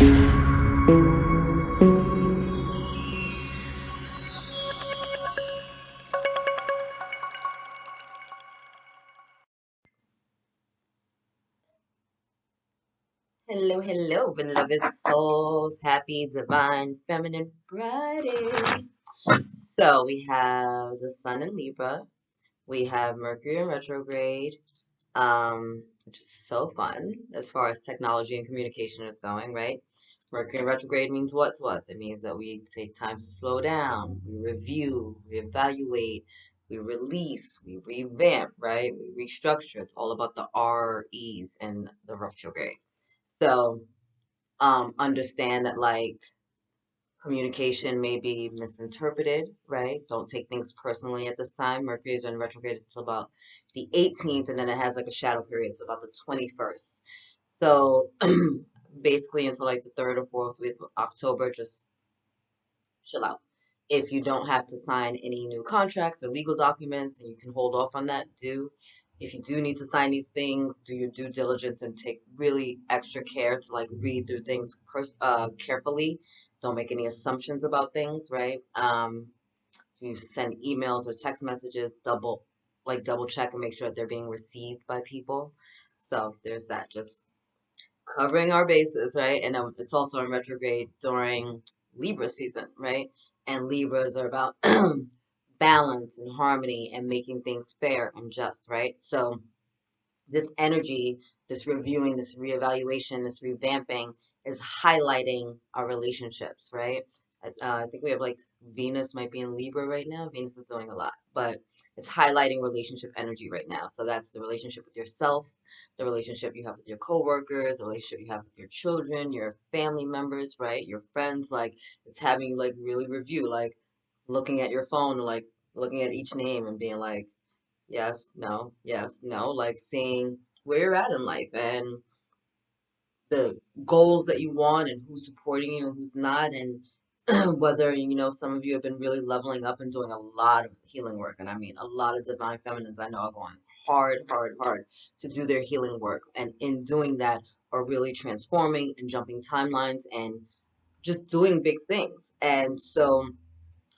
Hello, hello, beloved souls. Happy Divine Feminine Friday. So we have the Sun in Libra. We have Mercury in retrograde, which is so fun as far as technology and communication is going, right? Mercury in retrograde means what to us? It means that we take time to slow down, we review, we evaluate, we release, we revamp, right? We restructure. It's all about the REs in the retrograde. So understand that like communication may be misinterpreted, right? Don't take things personally at this time. Mercury is in retrograde until about the 18th, and then it has like a shadow period, so about the 21st. So basically until like the 3rd or 4th week of October, just chill out. If you don't have to sign any new contracts or legal documents and you can hold off on that, do. If you do need to sign these things, do your due diligence and take really extra care to like read through things carefully. Don't make any assumptions about things, right? If you send emails or text messages, double check and make sure that they're being received by people. So there's that. Just covering our bases, right? And it's also in retrograde during Libra season, right? And Libras are about balance and harmony and making things fair and just, right? So this energy, this reviewing, this reevaluation, this revamping is highlighting our relationships, right? I think we have like Venus might be in Libra right now. Venus is doing a lot, but it's highlighting relationship energy right now. So that's the relationship with yourself, the relationship you have with your coworkers, the relationship you have with your children, your family members, right? Your friends. Like it's having you like really review, like looking at your phone, like looking at each name and being like, yes, no, like seeing where you're at in life and the goals that you want and who's supporting you and who's not, and whether, some of you have been really leveling up and doing a lot of healing work. And I mean, a lot of divine feminines I know are going hard, hard, hard to do their healing work. And in doing that, are really transforming and jumping timelines and just doing big things. And so,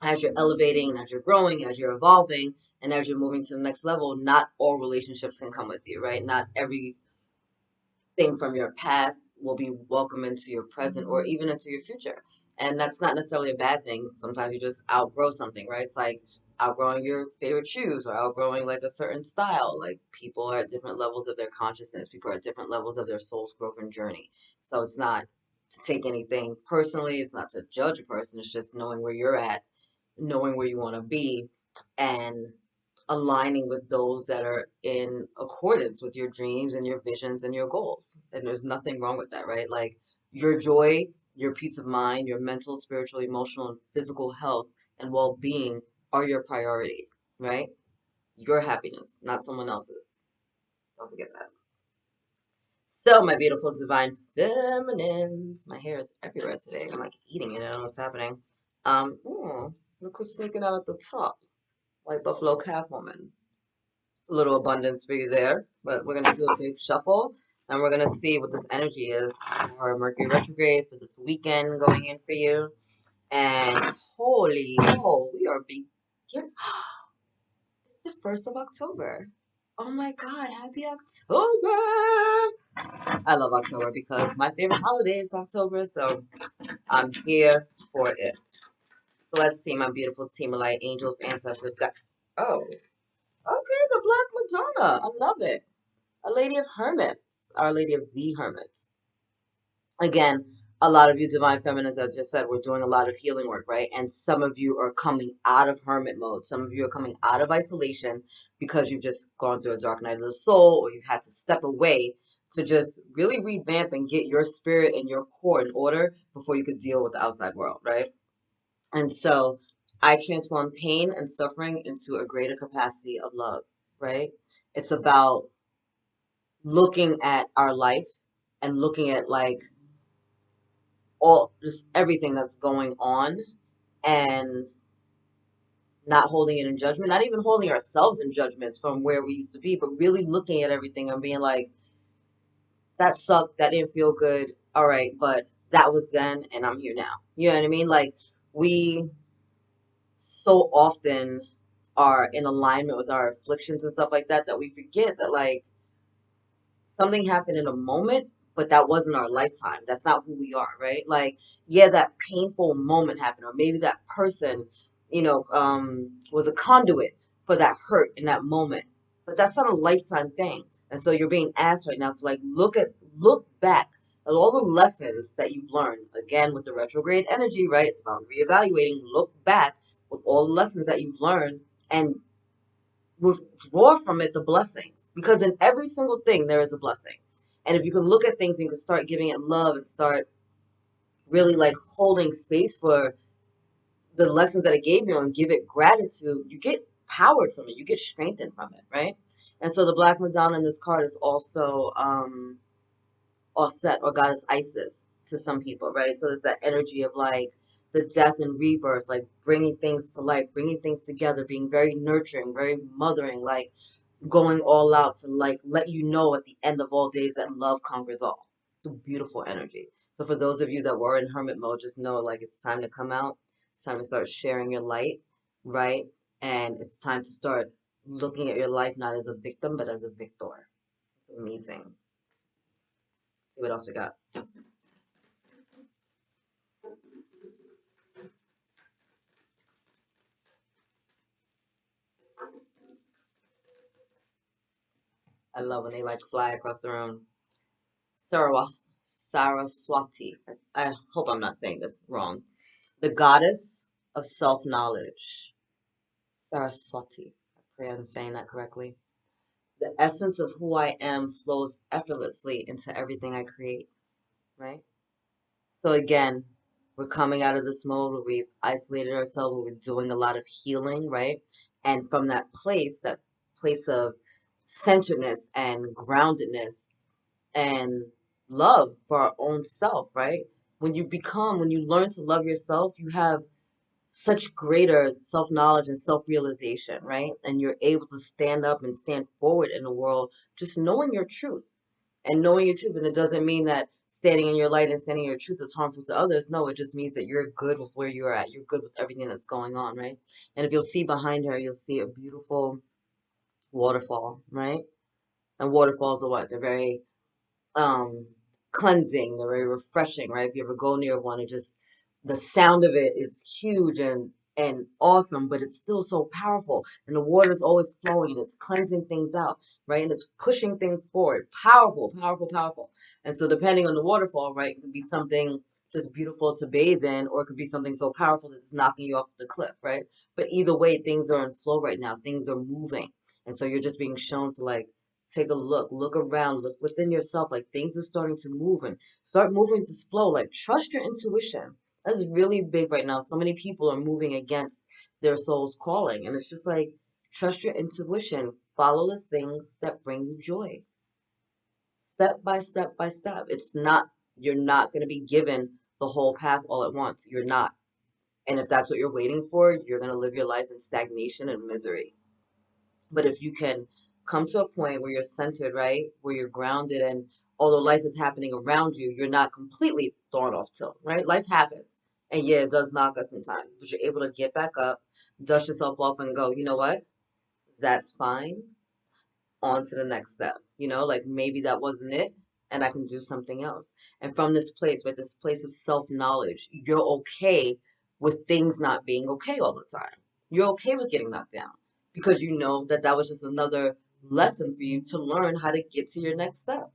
as you're elevating and as you're growing, as you're evolving, and as you're moving to the next level, not all relationships can come with you, right? Not everything from your past will be welcome into your present or even into your future. And that's not necessarily a bad thing. Sometimes you just outgrow something, right? It's like outgrowing your favorite shoes or outgrowing like a certain style. Like people are at different levels of their consciousness, people are at different levels of their soul's growth and journey. So it's not to take anything personally, it's not to judge a person, it's just knowing where you're at, knowing where you want to be, and aligning with those that are in accordance with your dreams and your visions and your goals. And there's nothing wrong with that, right? Like your joy, your peace of mind, your mental, spiritual, emotional, and physical health and well being are your priority, right? Your happiness, not someone else's. Don't forget that. So, my beautiful divine feminines, my hair is everywhere today. I'm like eating it. I don't know what's happening. Look who's sneaking out at the top. White buffalo calf woman. A little abundance for you there, but we're gonna do a big shuffle and we're gonna see what this energy is for Mercury retrograde for this weekend going in for you. And holy ho, we are begin. It's the 1st of October. Oh my God, happy October! I love October because my favorite holiday is October, so I'm here for it. So let's see, my beautiful team of light angels, ancestors, got. Oh, okay, the Black Madonna. I love it. Our Lady of Hermits, Our Lady of the Hermits. Again, a lot of you divine feminines, as I just said, we're doing a lot of healing work, right? And some of you are coming out of hermit mode. Some of you are coming out of isolation because you've just gone through a dark night of the soul, or you've had to step away to just really revamp and get your spirit and your core in order before you could deal with the outside world, right? And so I transform pain and suffering into a greater capacity of love, right? It's about looking at our life and looking at like all just everything that's going on and not holding it in judgment, not even holding ourselves in judgments from where we used to be, but really looking at everything and being like, that sucked, that didn't feel good. All right, but that was then and I'm here now. You know what I mean? Like we so often are in alignment with our afflictions and stuff like that that we forget that like something happened in a moment, but that wasn't our lifetime. That's not who we are, right? Like, yeah, that painful moment happened, or maybe that person, was a conduit for that hurt in that moment. But that's not a lifetime thing. And so you're being asked right now to like look back at all the lessons that you've learned. Again, with the retrograde energy, right? It's about reevaluating, look back with all the lessons that you've learned and withdraw from it the blessings, because in every single thing there is a blessing. And if you can look at things and you can start giving it love and start really like holding space for the lessons that it gave you and give it gratitude, you get powered from it, you get strengthened from it, right? And so the Black Madonna in this card is also Set or goddess Isis to some people, right? So there's that energy of like the death and rebirth, like bringing things to life, bringing things together, being very nurturing, very mothering, like going all out to like let you know at the end of all days that love conquers all. It's a beautiful energy. So for those of you that were in hermit mode, just know like it's time to come out. It's time to start sharing your light, right? And it's time to start looking at your life not as a victim but as a victor. It's amazing. See what else we got. I love when they like fly across the room. Saraswati. I hope I'm not saying this wrong. The goddess of self-knowledge. Saraswati. I pray I'm saying that correctly. The essence of who I am flows effortlessly into everything I create, right? So again, we're coming out of this mode where we've isolated ourselves, where we're doing a lot of healing, right? And from that place of centeredness and groundedness and love for our own self, right? When you learn to love yourself, you have such greater self knowledge and self realization, right? And you're able to stand up and stand forward in the world just knowing your truth and knowing your truth. And it doesn't mean that standing in your light and standing in your truth is harmful to others. No, it just means that you're good with where you're at. You're good with everything that's going on, right? And if you'll see behind her, you'll see a beautiful waterfall, right? And waterfalls are what? They're very um cleansing, they're very refreshing, right? If you ever go near one, it just the sound of it is huge and awesome, but it's still so powerful. And the water is always flowing and it's cleansing things out, right? And it's pushing things forward. Powerful, powerful, powerful. And so depending on the waterfall, right, it could be something just beautiful to bathe in, or it could be something so powerful that it's knocking you off the cliff, right? But either way, things are in flow right now. Things are moving. And so you're just being shown to like take a look around, look within yourself, like things are starting to move and start moving this flow. Like trust your intuition. That's really big right now. So many people are moving against their soul's calling. And it's just like trust your intuition. Follow the things that bring you joy. Step by step by step. You're not going to be given the whole path all at once. You're not. And if that's what you're waiting for, you're going to live your life in stagnation and misery. But if you can come to a point where you're centered, right, where you're grounded, and although life is happening around you, you're not completely thrown off tilt, right? Life happens. And yeah, it does knock us sometimes, but you're able to get back up, dust yourself off, and go, you know what? That's fine. On to the next step. Like maybe that wasn't it, and I can do something else. And from this place, right, this place of self knowledge, you're okay with things not being okay all the time. You're okay with getting knocked down because you know that that was just another lesson for you to learn how to get to your next step.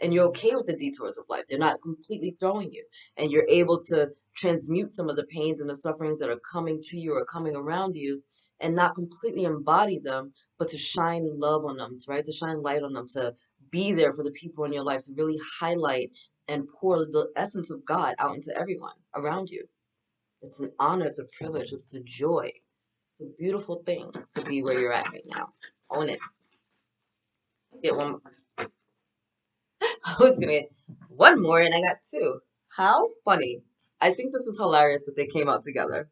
And you're okay with the detours of life. They're not completely throwing you. And you're able to transmute some of the pains and the sufferings that are coming to you or coming around you and not completely embody them, but to shine love on them, right? To shine light on them, to be there for the people in your life, to really highlight and pour the essence of God out into everyone around you. It's an honor, it's a privilege, it's a joy. It's a beautiful thing to be where you're at right now. Own it. Get one. I was gonna get one more, and I got two. How funny! I think this is hilarious that they came out together.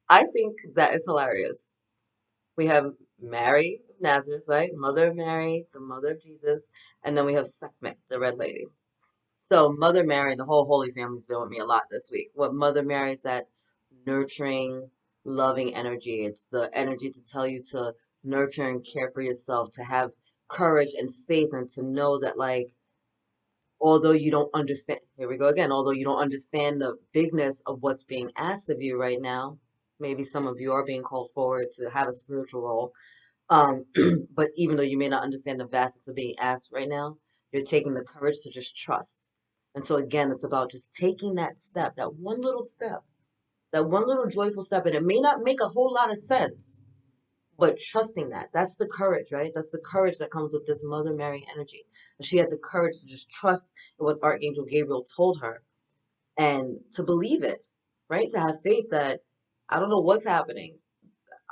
I think that is hilarious. We have Mary of Nazareth, right? Mother of Mary, the mother of Jesus, and then we have Sekhmet, the red lady. So Mother Mary, the whole Holy Family's been with me a lot this week. What Mother Mary is, that nurturing, loving energy. It's the energy to tell you to nurture and care for yourself, to have courage and faith, and to know that, like, although you don't understand, here we go again, although you don't understand the bigness of what's being asked of you right now, maybe some of you are being called forward to have a spiritual role. Um, but even though you may not understand the vastness of being asked right now, you're taking the courage to just trust. And so again, it's about just taking that step, that one little joyful step, and it may not make a whole lot of sense, but trusting that. That's the courage, right? That's the courage that comes with this Mother Mary energy. And she had the courage to just trust in what Archangel Gabriel told her and to believe it, right? To have faith that I don't know what's happening.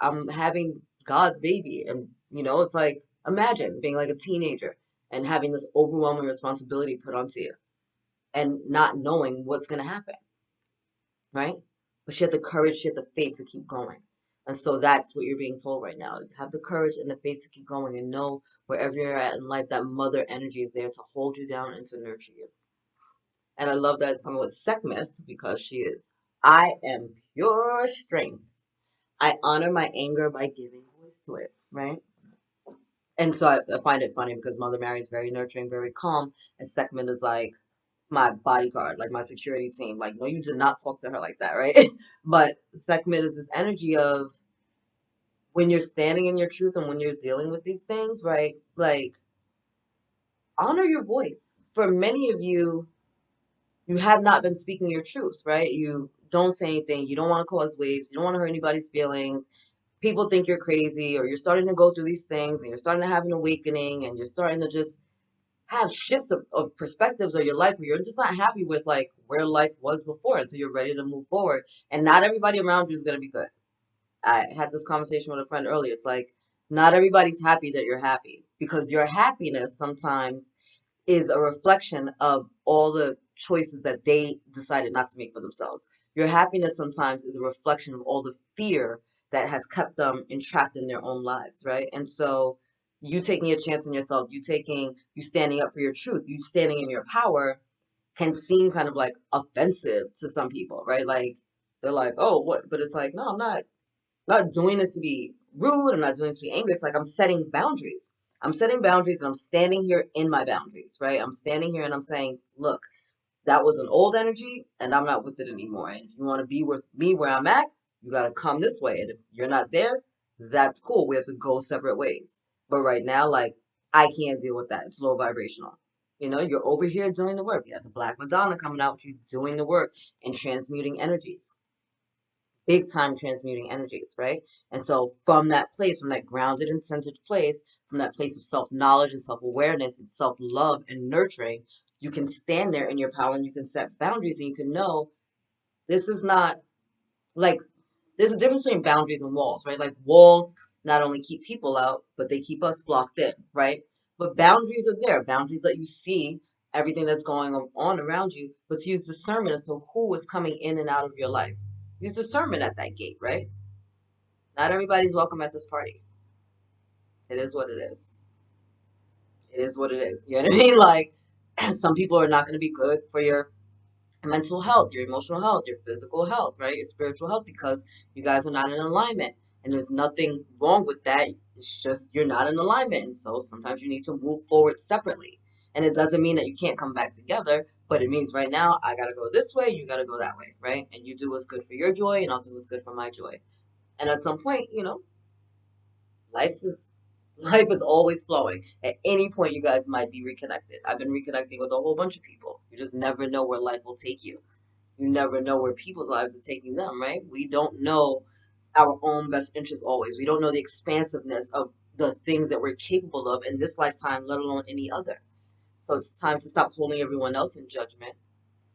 I'm having God's baby. And, it's like, imagine being like a teenager and having this overwhelming responsibility put onto you and not knowing what's going to happen, right? But she had the courage, she had the faith to keep going. And so that's what you're being told right now. Have the courage and the faith to keep going, and know wherever you're at in life, that mother energy is there to hold you down and to nurture you. And I love that it's coming with Sekhmet, because she is. I am pure strength. I honor my anger by giving voice to it, right? And so I find it funny because Mother Mary is very nurturing, very calm, and Sekhmet is like my bodyguard, like my security team. Like, no, you did not talk to her like that, right? But Sekhmet is this energy of when you're standing in your truth and when you're dealing with these things, right? Like, honor your voice. For many of you, you have not been speaking your truths, right? You don't say anything. You don't want to cause waves. You don't want to hurt anybody's feelings. People think you're crazy, or you're starting to go through these things and you're starting to have an awakening and you're starting to just have shifts of perspectives of your life where you're just not happy with like where life was before, and so you're ready to move forward. And not everybody around you is going to be good. I had this conversation with a friend earlier. It's like, not everybody's happy that you're happy, because your happiness sometimes is a reflection of all the choices that they decided not to make for themselves. Your happiness sometimes is a reflection of all the fear that has kept them entrapped in their own lives, right? And so you taking a chance on yourself, you standing up for your truth, you standing in your power, can seem kind of like offensive to some people, right? Like, they're like, oh, what? But it's like, no, I'm not doing this to be rude. I'm not doing this to be angry. It's like I'm setting boundaries. I'm setting boundaries, and I'm standing here in my boundaries, right? I'm standing here and I'm saying, look, that was an old energy and I'm not with it anymore. And if you want to be with me where I'm at, you got to come this way. And if you're not there, that's cool. We have to go separate ways. But right now, like, I can't deal with that. It's low vibrational. You're over here doing the work. You have the Black Madonna coming out with you doing the work and transmuting energies, big time transmuting energies, right? And so from that place, from that grounded and centered place, from that place of self-knowledge and self-awareness and self-love and nurturing, you can stand there in your power and you can set boundaries, and you can know this is not like, there's a difference between boundaries and walls, right? Like, walls not only keep people out, but they keep us blocked in, right? But boundaries are there. Boundaries let you see everything that's going on around you, but to use discernment as to who is coming in and out of your life. Use discernment at that gate, right? Not everybody's welcome at this party. It is what it is. It is what it is. You know what I mean? Like, some people are not going to be good for your mental health, your emotional health, your physical health, right? Your spiritual health, because you guys are not in alignment. And there's nothing wrong with that. It's just you're not in alignment. And so sometimes you need to move forward separately. And it doesn't mean that you can't come back together, but it means right now I got to go this way, you got to go that way, right? And you do what's good for your joy, and I'll do what's good for my joy. And at some point, life is life is always flowing. At any point, you guys might be reconnected. I've been reconnecting with a whole bunch of people. You just never know where life will take you. You never know where people's lives are taking them, right? We don't know our own best interests always. We don't know the expansiveness of the things that we're capable of in this lifetime, let alone any other. So it's time to stop holding everyone else in judgment.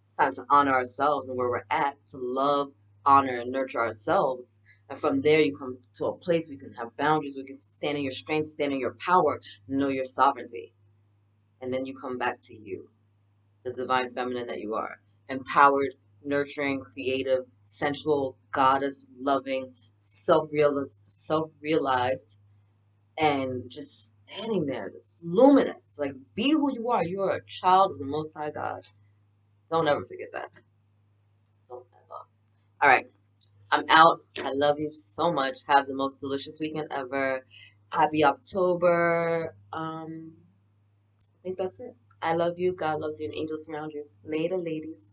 It's time to honor ourselves and where we're at, to love, honor, and nurture ourselves. And from there, you come to a place where you can have boundaries, where you can stand in your strength, stand in your power, know your sovereignty. And then you come back to you, the divine feminine that you are. Empowered, nurturing, creative, sensual, goddess, loving, self-realized, and just standing there. It's luminous. Like, be who you are. You are a child of the Most High God. Don't ever forget that. Don't ever. All right. I'm out. I love you so much. Have the most delicious weekend ever. Happy October. I think that's it. I love you. God loves you, and angels surround you. Later, ladies.